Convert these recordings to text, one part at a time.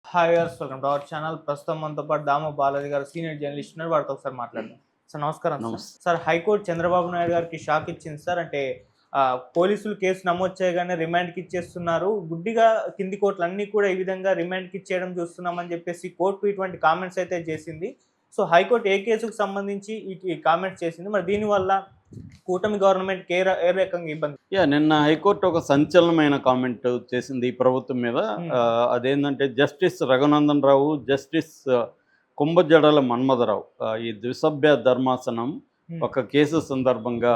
Hi viewers, welcome to our channel. ప్రస్తుతం మనతో పాటు దామ బాలాజీ గారు సీనియర్ జర్నలిస్ట్ ఉన్నారు. వారితో ఒకసారి మాట్లాడదాం. సార్ నమస్కారం. నమస్తే. సార్ హైకోర్టు చంద్రబాబు నాయుడు గారికి షాక్ ఇచ్చింది సార్. అంటే పోలీసులు కేసు నమోదు చేయగానే రిమాండ్కి ఇచ్చేస్తున్నారు. గుడ్డిగా కింది కోర్టులు అన్నీ కూడా ఈ విధంగా రిమాండ్కి ఇచ్చేయడం చూస్తున్నామని చెప్పేసి కోర్టు ఇటువంటి కామెంట్స్ అయితే చేసింది. సో హైకోర్టు ఏ కేసుకు సంబంధించి ఈ కామెంట్స్ చేసింది, మరి దీనివల్ల కూటమి గవర్నమెంట్ ఏ రకంగా ఇబ్బంది? నిన్న హైకోర్టు ఒక సంచలనమైన కామెంట్ చేసింది ఈ ప్రభుత్వం మీద. అదేంటంటే జస్టిస్ రఘునందన్ రావు, జస్టిస్ కుంభజడల మన్మథరావు, ఈ ద్విసభ్య ధర్మాసనం ఒక కేసు సందర్భంగా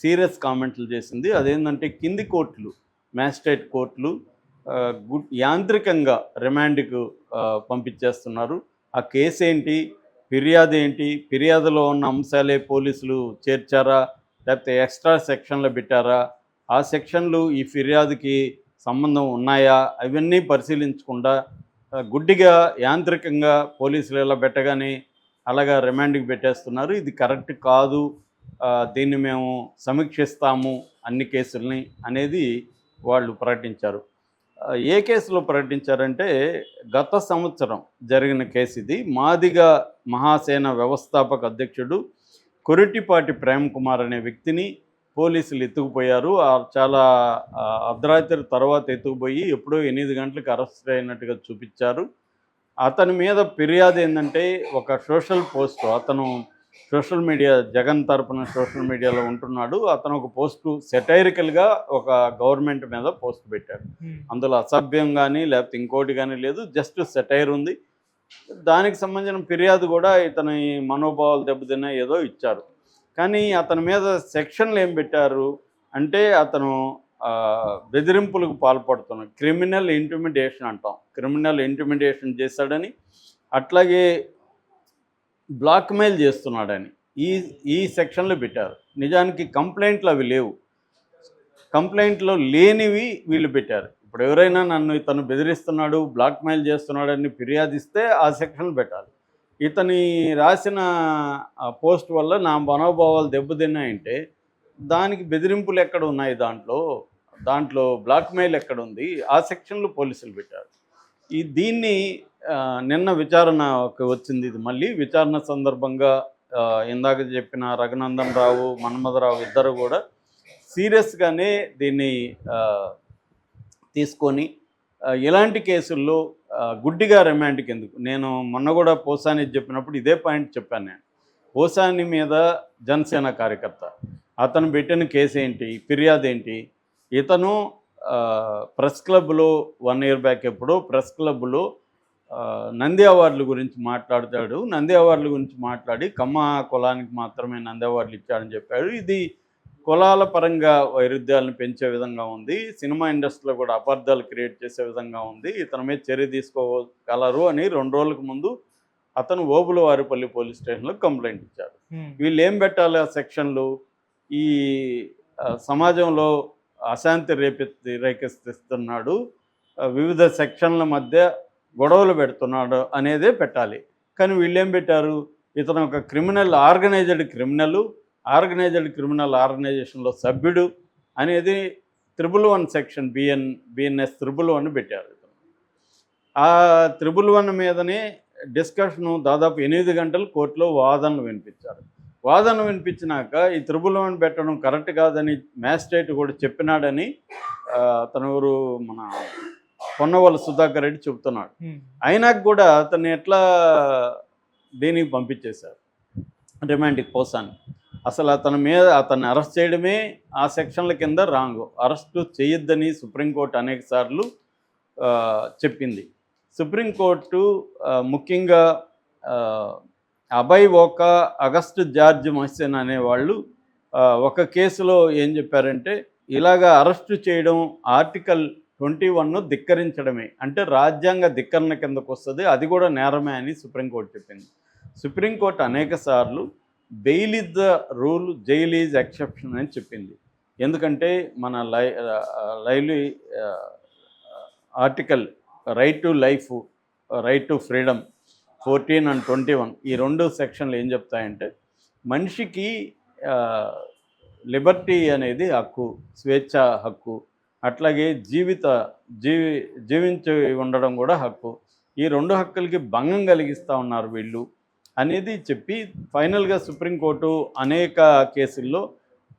సీరియస్ కామెంట్లు చేసింది. అదేంటంటే కింది కోర్టులు, మ్యాజిస్ట్రేట్ కోర్టులు యాంత్రికంగా రిమాండ్కు పంపించేస్తున్నారు. ఆ కేసు ఏంటి, ఫిర్యాదు ఏంటి, ఫిర్యాదులో ఉన్న అంశాలే పోలీసులు చేర్చారా, లేకపోతే ఎక్స్ట్రా సెక్షన్లు పెట్టారా, ఆ సెక్షన్లు ఈ ఫిర్యాదుకి సంబంధం ఉన్నాయా, అవన్నీ పరిశీలించకుండా గుడ్డిగా యాంత్రికంగా పోలీసులు ఇలా పెట్టగానే అలాగా రిమాండ్కి పెట్టేస్తున్నారు. ఇది కరెక్ట్ కాదు, దీన్ని మేము సమీక్షిస్తాము అన్ని కేసుల్ని అనేది వాళ్ళు ప్రకటించారు. ఏ కేసులో ప్రకటించారంటే గత సంవత్సరం జరిగిన కేసు ఇది. మాదిగ మహాసేన వ్యవస్థాపక అధ్యక్షుడు కొరిటిపాటి ప్రేమ్ కుమార్ అనే వ్యక్తిని పోలీసులు ఎత్తుకుపోయారు. చాలా అర్ధరాత్రి తర్వాత ఎత్తుకుపోయి ఎప్పుడో 8 గంటలకు అరెస్ట్ అయినట్టుగా చూపించారు. అతని మీద ఫిర్యాదు ఏంటంటే ఒక సోషల్ పోస్ట్, అతను సోషల్ మీడియా, జగన్ తరపున సోషల్ మీడియాలో ఉంటున్నాడు. అతను ఒక పోస్టు సెటైరికల్గా ఒక గవర్నమెంట్ మీద పోస్ట్ పెట్టాడు. అందులో అసభ్యం కానీ లేకపోతే ఇంకోటి కానీ లేదు, జస్ట్ సెటైర్ ఉంది. దానికి సంబంధించిన ఫిర్యాదు కూడా ఇతని మనోభావాలు దెబ్బతిన్నా ఏదో ఇచ్చారు. కానీ అతని మీద సెక్షన్లు ఏం పెట్టారు అంటే అతను బెదిరింపులకు పాల్పడుతున్నాడు, క్రిమినల్ ఇంటిమిడేషన్ అంటాం, క్రిమినల్ ఇంటిమిడేషన్ చేశాడని, అట్లాగే బ్లాక్మెయిల్ చేస్తున్నాడని ఈ సెక్షన్లు పెట్టారు. నిజానికి కంప్లైంట్లు అవి లేవు, కంప్లైంట్లో లేనివి వీళ్ళు పెట్టారు. ఇప్పుడు ఎవరైనా నన్ను ఇతను బెదిరిస్తున్నాడు, బ్లాక్మెయిల్ చేస్తున్నాడని ఫిర్యాదిస్తే ఆ సెక్షన్లు పెట్టాలి. ఇతని రాసిన పోస్ట్ వల్ల నా మనోభావాలు దెబ్బతిన్నాయంటే దానికి బెదిరింపులు ఎక్కడ ఉన్నాయి, దాంట్లో బ్లాక్మెయిల్ ఎక్కడ ఉంది, ఆ సెక్షన్లు పోలీసులు పెట్టారు. దీన్ని నిన్న విచారణకు వచ్చింది. ఇది మళ్ళీ విచారణ సందర్భంగా ఇందాక చెప్పిన రఘునందన్ రావు, మన్మథరావు ఇద్దరు కూడా సీరియస్గానే దీన్ని తీసుకొని ఇలాంటి కేసుల్లో గుడ్డిగా రిమాండ్కి ఎందుకు. నేను మొన్న కూడా పోసాని చెప్పినప్పుడు ఇదే పాయింట్ చెప్పాను. నేను పోసాని మీద జనసేన కార్యకర్త, అతను పెట్టిన కేసు ఏంటి, ఫిర్యాదు ఏంటి, ఇతను ప్రెస్ క్లబ్లో 1 year బ్యాక్ ఎప్పుడో ప్రెస్ క్లబ్లో నంది అవార్డుల గురించి మాట్లాడతాడు. నంది అవార్డుల గురించి మాట్లాడి కమ్మ కులానికి మాత్రమే నంది అవార్డులు ఇచ్చాడని చెప్పాడు. ఇది కులాల పరంగా వైరుధ్యాలను పెంచే విధంగా ఉంది, సినిమా ఇండస్ట్రీలో కూడా అపార్థాలు క్రియేట్ చేసే విధంగా ఉంది, ఇతని మీద చర్య తీసుకోగలరు అని 2 రోజులకు ముందు అతను ఓబులవారిపల్లి పోలీస్ స్టేషన్లో కంప్లైంట్ ఇచ్చాడు. వీళ్ళు ఏం పెట్టాలి ఆ సెక్షన్లు, ఈ సమాజంలో అశాంతి రేకెత్తిస్తున్నాడు, వివిధ సెక్షన్ల మధ్య గొడవలు పెడుతున్నాడు అనేదే పెట్టాలి. కానీ వీళ్ళేం పెట్టారు, ఇతను ఒక ఆర్గనైజ్డ్ క్రిమినల్ ఆర్గనైజేషన్లో సభ్యుడు అనేది 111 సెక్షన్ బిఎన్ఎస్ 111 పెట్టారు. ఆ 111 మీదనే డిస్కషను దాదాపు 8 గంటలు కోర్టులో వాదనలు వినిపించారు. వాదన వినిపించినాక ఈ 111 పెట్టడం కరెక్ట్ కాదని మ్యాజిస్ట్రేట్ కూడా చెప్పినాడని తనూరు మన పొన్నవల్లి సుధాకర్ రెడ్డి చెబుతున్నాడు. అయినా కూడా అతన్ని ఎట్లా దీనికి పంపించేశారు, రిమాండ్కి పోసాను. అసలు అతన్ని అరెస్ట్ చేయడమే ఆ సెక్షన్ల కింద రాంగ్, అరెస్టు చేయొద్దని సుప్రీంకోర్టు అనేక సార్లు చెప్పింది. సుప్రీంకోర్టు ముఖ్యంగా అభయ్ ఓకా, అగస్టు జార్జ్ మహ్సెన్ అనేవాళ్ళు ఒక కేసులో ఏం చెప్పారంటే ఇలాగా అరెస్టు చేయడం ఆర్టికల్ 21 ధిక్కరించడమే, అంటే రాజ్యాంగ ధిక్కరణ కిందకు వస్తుంది, అది కూడా నేరమే అని సుప్రీంకోర్టు చెప్పింది. సుప్రీంకోర్టు అనేక సార్లు bail is the rule, jail is exception అని చెప్పింది. ఎందుకంటే మన article right to life, right to freedom 14 and 21 ఈ 2 సెక్షన్లు ఏం చెప్తాయంటే మనిషికి లిబర్టీ అనేది హక్కు, స్వేచ్ఛ హక్కు, అట్లాగే జీవించి ఉండడం కూడా హక్కు. ఈ 2 హక్కులకి భంగం కలిగిస్తూ ఉన్నారు వీళ్ళు అనేది చెప్పి ఫైనల్గా సుప్రీంకోర్టు అనేక కేసుల్లో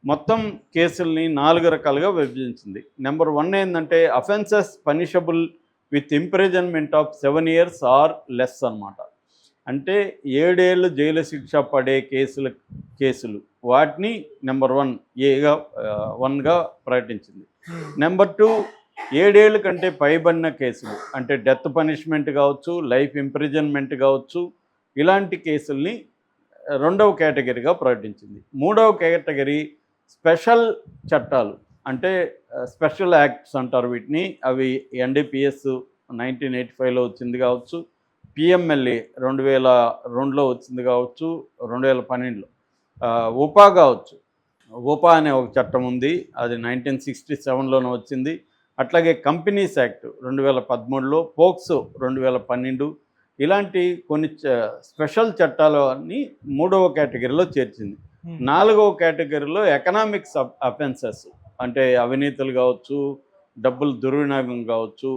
మొత్తం కేసుల్ని 4 రకాలుగా విభజించింది. నెంబర్ 1 ఏంటంటే offences punishable with imprisonment of 7 years or less అన్నమాట. అంటే 7 ఏళ్ళు జైలు శిక్ష పడే కేసులు వాటిని నెంబర్ 1గా ప్రకటించింది. నెంబర్ 2 7 ఏళ్ళ కంటే పైబడిన కేసులు అంటే డెత్ పనిష్మెంట్ కావచ్చు, లైఫ్ ఇంప్రిజన్మెంట్ కావచ్చు, ఇలాంటి కేసుల్ని 2వ కేటగిరీగా ప్రకటించింది. 3వ కేటగిరీ స్పెషల్ చట్టాలు అంటే స్పెషల్ యాక్ట్స్ అంటారు వీటిని. అవి NDPS 1985లో వచ్చింది కావచ్చు, PMLA 2002లో వచ్చింది కావచ్చు, 2012లో ఉపా కావచ్చు. ఉపా అనే ఒక చట్టం ఉంది, అది 1967లోనే వచ్చింది. అట్లాగే కంపెనీస్ యాక్ట్ 2013లో, పోక్సో 2012 ఇలాంటి కొన్ని స్పెషల్ చట్టాలని 3వ కేటగిరీలో చేర్చింది. 4వ కేటగిరీలో ఎకనామిక్స్ అఫెన్సెస్ అంటే అవినీతులు కావచ్చు, డబ్బులు దుర్వినియోగం కావచ్చు,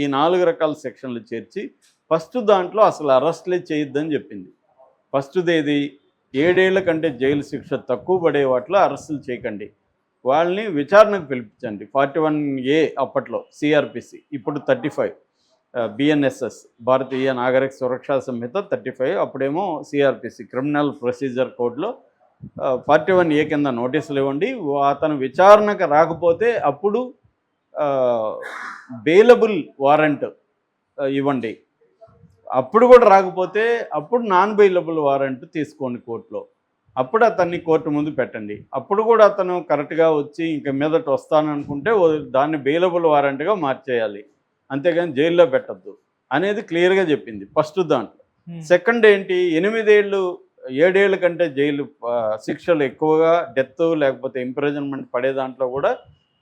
ఈ 4 రకాల సెక్షన్లు చేర్చి ఫస్ట్ దాంట్లో అసలు అరెస్ట్లే చేయొద్దని చెప్పింది. ఫస్ట్ది ఏది 7 ఏళ్ల కంటే జైలు శిక్ష తక్కువ పడే వాటిలో అరెస్టులు చేయకండి, వాళ్ళని విచారణకు పిలిపించండి. 41A అప్పట్లో CRPC, ఇప్పుడు 35 BNSS భారతీయ నాగరిక సురక్షా సంహిత 35, అప్పుడేమో CRPC క్రిమినల్ ప్రొసీజర్ కోడ్లో 41A కింద నోటీసులు ఇవ్వండి. అతను విచారణకు రాకపోతే అప్పుడు బెయిలబుల్ వారెంట్ ఇవ్వండి. అప్పుడు కూడా రాకపోతే అప్పుడు నాన్ బెయిలబుల్ వారెంట్ తీసుకోండి కోర్టులో. అప్పుడు అతన్ని కోర్టు ముందు పెట్టండి. అప్పుడు కూడా అతను కరెక్ట్గా వచ్చి ఇంక మీదట వస్తాననుకుంటే దాన్ని బెయిలబుల్ వారెంట్గా మార్చేయాలి, అంతేగాని జైల్లో పెట్టద్దు అనేది క్లియర్గా చెప్పింది ఫస్ట్ దాంట్లో. సెకండ్ ఏంటి, 7 ఏళ్ళ కంటే జైలు శిక్షలు ఎక్కువగా డెత్ లేకపోతే ఇంప్రిజన్మెంట్ పడే దాంట్లో కూడా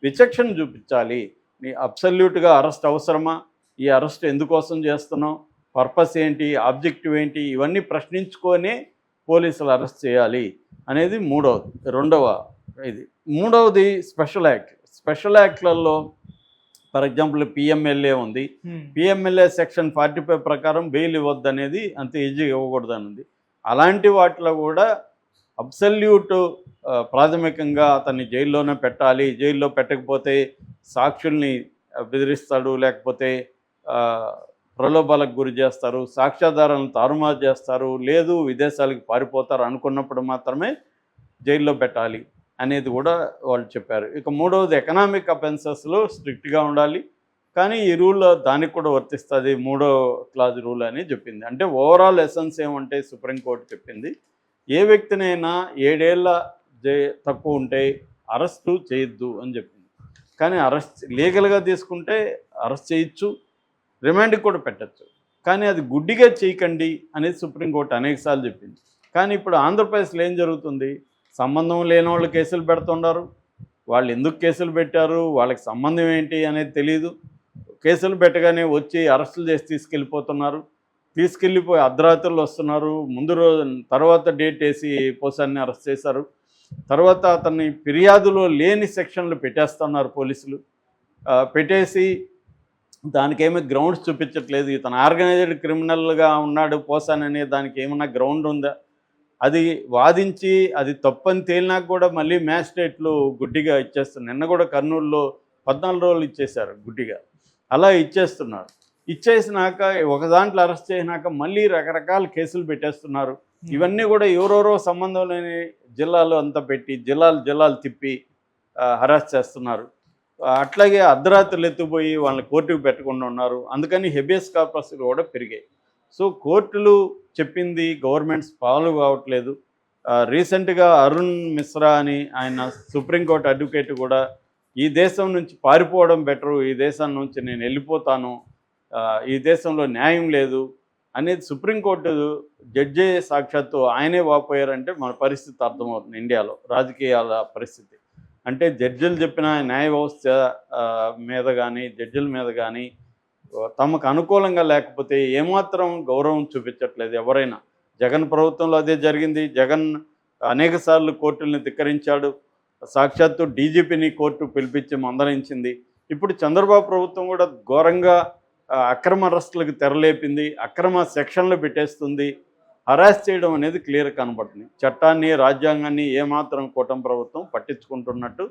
విచక్షణ చూపించాలి. నీ అబ్సల్యూట్గా అరెస్ట్ అవసరమా, ఈ అరెస్ట్ ఎందుకోసం చేస్తున్నావు, పర్పస్ ఏంటి, ఆబ్జెక్టివ్ ఏంటి, ఇవన్నీ ప్రశ్నించుకొనే పోలీసులు అరెస్ట్ చేయాలి అనేది 3వది స్పెషల్ యాక్ట్. స్పెషల్ యాక్ట్లలో ఫర్ ఎగ్జాంపుల్ PMLA ఉంది. PMLA సెక్షన్ 45 ప్రకారం బెయిల్ ఇవ్వద్దు అనేది అంత ఈజీగా ఇవ్వకూడదు అని ఉంది. అలాంటి వాటిలో కూడా అబ్సల్యూట్ ప్రాథమికంగా అతన్ని జైల్లోనే పెట్టాలి, జైల్లో పెట్టకపోతే సాక్షుల్ని బెదిరిస్తాడు, లేకపోతే ప్రలోభాలకు గురి చేస్తారు, సాక్ష్యాధారాలను తారుమారు చేస్తారు, లేదు విదేశాలకు పారిపోతారు అనుకున్నప్పుడు మాత్రమే జైల్లో పెట్టాలి అనేది కూడా వాళ్ళు చెప్పారు. ఇక 3వది ఎకనామిక్ అఫెన్సెస్లో స్ట్రిక్ట్గా ఉండాలి, కానీ ఈ రూల్ దానికి కూడా వర్తిస్తుంది 3వ క్లాజ్ రూల్ అని చెప్పింది. అంటే ఓవరాల్ ఎసెన్స్ ఏమంటే సుప్రీంకోర్టు చెప్పింది, ఏ వ్యక్తినైనా 7 ఏళ్ళ తక్కువ ఉంటే అరెస్టు చేయొద్దు అని చెప్పింది. కానీ అరెస్ట్ లీగల్గా తీసుకుంటే అరెస్ట్ చేయొచ్చు, రిమాండ్కి కూడా పెట్టచ్చు, కానీ అది గుడ్డిగా చేయకండి అనేది సుప్రీంకోర్టు అనేకసార్లు చెప్పింది. కానీ ఇప్పుడు ఆంధ్రప్రదేశ్లో ఏం జరుగుతుంది, సంబంధం లేని వాళ్ళు కేసులు పెడుతున్నారు. వాళ్ళు ఎందుకు కేసులు పెట్టారు, వాళ్ళకి సంబంధం ఏంటి అనేది తెలియదు. కేసులు పెట్టగానే వచ్చి అరెస్టులు చేసి తీసుకెళ్ళిపోయి అర్ధరాత్రులు వస్తున్నారు. ముందు రోజు తర్వాత డేట్ వేసి పోసాన్ని అరెస్ట్ చేశారు. తర్వాత అతన్ని ఫిర్యాదులో లేని సెక్షన్లు పెట్టేస్తున్నారు పోలీసులు. పెట్టేసి దానికేమీ గ్రౌండ్స్ చూపించట్లేదు. ఇతను ఆర్గనైజ్డ్ క్రిమినల్గా ఉన్నాడు పోసాన్ అనే దానికి ఏమన్నా గ్రౌండ్ ఉందా, అది వాదించి అది తప్పని తేలినాక కూడా మళ్ళీ మ్యాజిస్ట్రేట్లు గుడ్డిగా ఇచ్చేస్తున్నారు. నిన్న కూడా కర్నూలులో 14 రోజులు ఇచ్చేశారు గుడ్డిగా. అలా ఇచ్చేస్తున్నారు. ఇచ్చేసినాక ఒక దాంట్లో అరెస్ట్ చేసినాక మళ్ళీ రకరకాల కేసులు పెట్టేస్తున్నారు. ఇవన్నీ కూడా ఎవరెవరో సంబంధం లేని జిల్లాలు అంతా పెట్టి జిల్లాలు తిప్పి హరాస్ చేస్తున్నారు. అట్లాగే అర్ధరాత్రులు ఎత్తుపోయి వాళ్ళని కోర్టుకు పెట్టకుండా ఉన్నారు. అందుకని హెబియస్ కార్పస్లు కూడా పెరిగాయి. సో కోర్టులు చెప్పింది గవర్నమెంట్స్ ఫాలో కావట్లేదు. రీసెంట్గా అరుణ్ మిశ్రా అని ఆయన సుప్రీంకోర్టు అడ్వకేట్ కూడా ఈ దేశం నుంచి పారిపోవడం బెటరు, ఈ దేశం నుంచి నేను వెళ్ళిపోతాను, ఈ దేశంలో న్యాయం లేదు అనేది సుప్రీంకోర్టు జడ్జి సాక్షాత్తు ఆయనే వాపోయారంటే మన పరిస్థితి అర్థమవుతుంది. ఇండియాలో రాజకీయాల పరిస్థితి అంటే జడ్జిలు చెప్పిన న్యాయ వ్యవస్థ మీద కానీ జడ్జిల మీద కానీ తమకు అనుకూలంగా లేకపోతే ఏమాత్రం గౌరవం చూపించట్లేదు ఎవరైనా. జగన్ ప్రభుత్వంలో అదే జరిగింది. జగన్ అనేకసార్లు కోర్టుల్ని ధిక్కరించాడు. సాక్షాత్తు డీజీపీని కోర్టు పిలిపించి మందలించింది. ఇప్పుడు చంద్రబాబు ప్రభుత్వం కూడా ఘోరంగా అక్రమ అరెస్టులకు తెరలేపింది, అక్రమ సెక్షన్లు పెట్టేస్తుంది, హరాస్ చేయడం అనేది క్లియర్ కనబడుతుంది. చట్టాన్ని రాజ్యాంగాన్ని ఏమాత్రం కూటమి ప్రభుత్వం పట్టించుకుంటున్నట్టు